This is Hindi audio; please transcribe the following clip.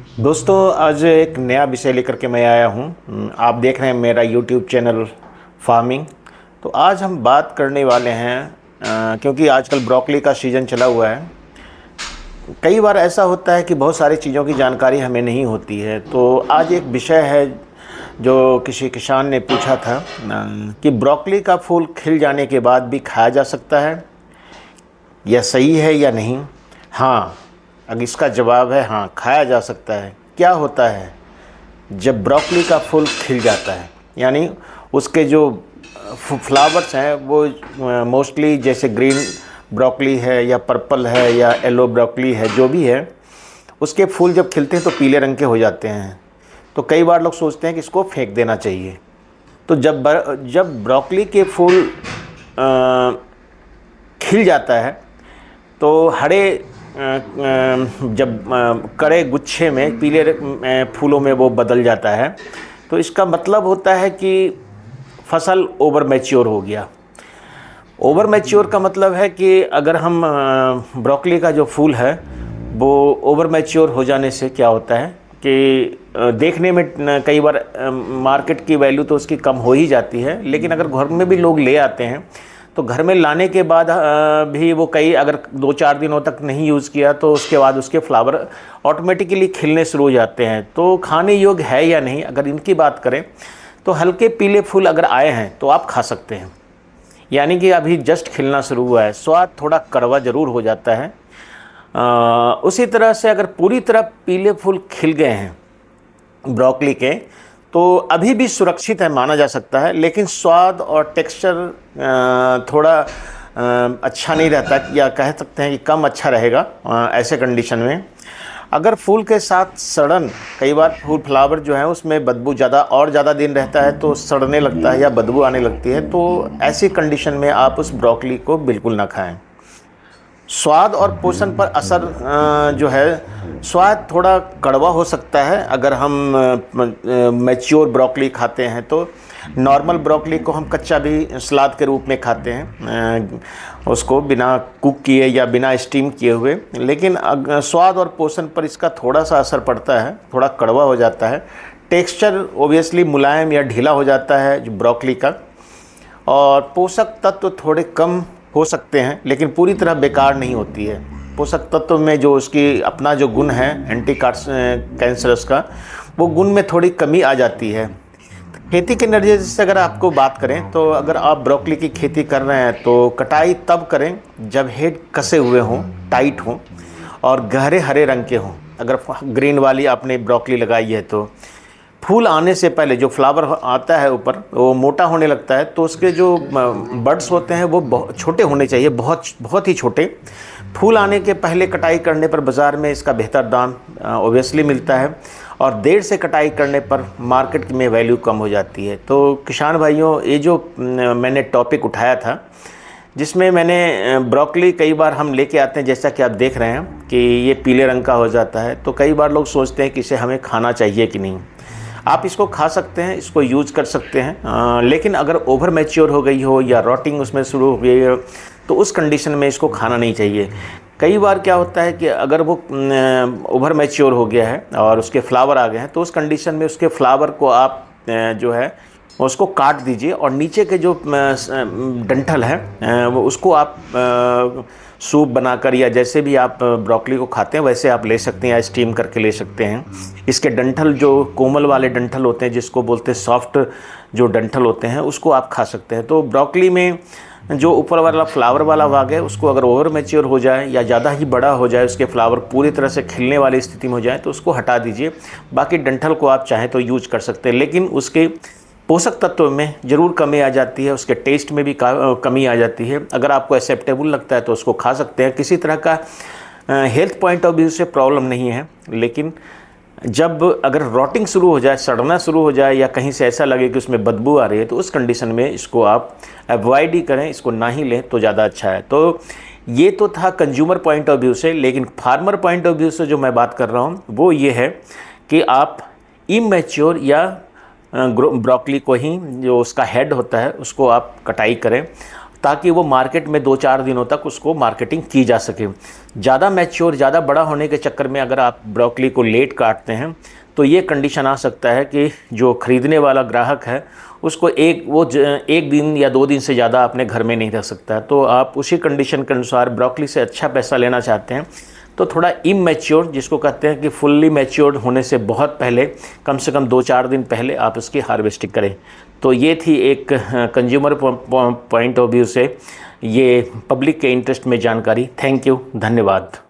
दोस्तों, आज एक नया विषय लेकर के मैं आया हूँ। आप देख रहे हैं मेरा यूट्यूब चैनल फार्मिंग। तो आज हम बात करने वाले हैं क्योंकि आजकल ब्रोकली का सीज़न चला हुआ है। कई बार ऐसा होता है कि बहुत सारी चीज़ों की जानकारी हमें नहीं होती है। तो आज एक विषय है जो किसी किसान ने पूछा था कि ब्रोकली का फूल खिल जाने के बाद भी खाया जा सकता है, यह सही है या नहीं। हाँ, अगर इसका जवाब है हाँ, खाया जा सकता है। क्या होता है जब ब्रोकली का फूल खिल जाता है, यानी उसके जो फ्लावर्स हैं वो मोस्टली जैसे ग्रीन ब्रोकली है या पर्पल है या येलो ब्रोकली है, जो भी है, उसके फूल जब खिलते हैं तो पीले रंग के हो जाते हैं। तो कई बार लोग सोचते हैं कि इसको फेंक देना चाहिए। तो जब ब्रोकली के फूल खिल जाता है तो हरे जब कड़े गुच्छे में पीले फूलों में वो बदल जाता है, तो इसका मतलब होता है कि फसल ओवर मैच्योर हो गया। ओवर मैच्योर का मतलब है कि अगर हम ब्रोकली का जो फूल है वो ओवर मैच्योर हो जाने से क्या होता है कि देखने में कई बार मार्केट की वैल्यू तो उसकी कम हो ही जाती है, लेकिन अगर घर में भी लोग ले आते हैं तो घर में लाने के बाद भी वो कई अगर 2-4 दिनों तक नहीं यूज़ किया तो उसके बाद उसके फ्लावर ऑटोमेटिकली खिलने शुरू हो जाते हैं। तो खाने योग्य है या नहीं, अगर इनकी बात करें तो हल्के पीले फूल अगर आए हैं तो आप खा सकते हैं, यानी कि अभी जस्ट खिलना शुरू हुआ है। स्वाद थोड़ा कड़वा ज़रूर हो जाता है। उसी तरह से अगर पूरी तरह पीले फूल खिल गए हैं ब्रोकली के तो अभी भी सुरक्षित है, माना जा सकता है, लेकिन स्वाद और टेक्सचर थोड़ा अच्छा नहीं रहता, या कह सकते हैं कि कम अच्छा रहेगा। ऐसे कंडीशन में अगर फूल के साथ सड़न, कई बार फूल फ्लावर जो है उसमें बदबू ज़्यादा दिन रहता है तो सड़ने लगता है या बदबू आने लगती है, तो ऐसी कंडीशन में आप उस ब्रोकली को बिल्कुल ना खाएं। स्वाद और पोषण पर असर जो है, स्वाद थोड़ा कड़वा हो सकता है अगर हम मैच्योर ब्रोकली खाते हैं। तो नॉर्मल ब्रोकली को हम कच्चा भी सलाद के रूप में खाते हैं, उसको बिना कुक किए या बिना स्टीम किए हुए, लेकिन स्वाद और पोषण पर इसका थोड़ा सा असर पड़ता है, थोड़ा कड़वा हो जाता है। टेक्सचर ओबियसली मुलायम या ढीला हो जाता है जो ब्रोकली का, और पोषक तत्व थोड़े कम हो सकते हैं, लेकिन पूरी तरह बेकार नहीं होती है। पोषक तत्व में जो उसकी अपना जो गुण है एंटी कैंसरस का, वो गुण में थोड़ी कमी आ जाती है। खेती के नज़रिए से अगर आपको बात करें तो अगर आप ब्रोकली की खेती कर रहे हैं तो कटाई तब करें जब हेड कसे हुए हों, टाइट हों और गहरे हरे रंग के हों। अगर ग्रीन वाली आपने ब्रोकली लगाई है तो फूल आने से पहले जो फ्लावर आता है ऊपर वो मोटा होने लगता है, तो उसके जो बड्स होते हैं वो बहुत छोटे होने चाहिए, बहुत ही छोटे। फूल आने के पहले कटाई करने पर बाज़ार में इसका बेहतर दाम ओबियसली मिलता है, और देर से कटाई करने पर मार्केट में वैल्यू कम हो जाती है। तो किसान भाइयों, ये जो मैंने टॉपिक उठाया था जिसमें मैंने ब्रोकली कई बार हम लेके आते हैं, जैसा कि आप देख रहे हैं कि ये पीले रंग का हो जाता है, तो कई बार लोग सोचते हैं कि इसे हमें खाना चाहिए कि नहीं। आप इसको खा सकते हैं, इसको यूज़ कर सकते हैं, लेकिन अगर ओवर मैच्योर हो गई हो या रॉटिंग उसमें शुरू हो गई हो तो उस कंडीशन में इसको खाना नहीं चाहिए। कई बार क्या होता है कि अगर वो ओवर मैच्योर हो गया है और उसके फ्लावर आ गए हैं तो उस कंडीशन में उसके फ्लावर को आप जो है उसको काट दीजिए, और नीचे के जो डंठल है वो उसको आप सूप बनाकर या जैसे भी आप ब्रोकली को खाते हैं वैसे आप ले सकते हैं, या स्टीम करके ले सकते हैं। इसके डंठल जो कोमल वाले डंठल होते हैं, जिसको बोलते हैं सॉफ्ट जो डंठल होते हैं, उसको आप खा सकते हैं। तो ब्रोकली में जो ऊपर वाला फ्लावर वाला भाग है उसको अगर ओवर मैच्योर हो जाए या ज़्यादा ही बड़ा हो जाए, उसके फ्लावर पूरी तरह से खिलने वाली स्थिति में हो जाए तो उसको हटा दीजिए। बाकी डंठल को आप चाहें तो यूज कर सकते हैं, लेकिन उसके पोषक तत्व में ज़रूर कमी आ जाती है, उसके टेस्ट में भी कमी आ जाती है। अगर आपको एक्सेप्टेबल लगता है तो उसको खा सकते हैं, किसी तरह का हेल्थ पॉइंट ऑफ व्यू से प्रॉब्लम नहीं है। लेकिन जब अगर रॉटिंग शुरू हो जाए, सड़ना शुरू हो जाए, या कहीं से ऐसा लगे कि उसमें बदबू आ रही है, तो उस कंडीशन में इसको आप अवॉइड ही करें, इसको ना ही लें तो ज़्यादा अच्छा है। तो ये तो था कंज्यूमर पॉइंट ऑफ व्यू से, लेकिन फार्मर पॉइंट ऑफ व्यू से जो मैं बात कर रहा हूँ वो ये है कि आप इमैच्योर या ब्रोकली को ही, जो उसका हेड होता है, उसको आप कटाई करें, ताकि वो मार्केट में 2-4 दिनों तक उसको मार्केटिंग की जा सके। ज़्यादा मैच्योर, ज़्यादा बड़ा होने के चक्कर में अगर आप ब्रोकली को लेट काटते हैं तो ये कंडीशन आ सकता है कि जो ख़रीदने वाला ग्राहक है उसको एक दिन या 2 दिन से ज़्यादा अपने घर में नहीं रह सकता। तो आप उसी कंडीशन के अनुसार ब्रोकली से अच्छा पैसा लेना चाहते हैं तो थोड़ा इमैच्योर, जिसको कहते हैं कि फुल्ली मैच्योर्ड होने से बहुत पहले, कम से कम 2-4 दिन पहले आप इसकी हार्वेस्टिंग करें। तो ये थी एक कंज्यूमर पॉइंट ऑफ व्यू से ये पब्लिक के इंटरेस्ट में जानकारी। थैंक यू, धन्यवाद।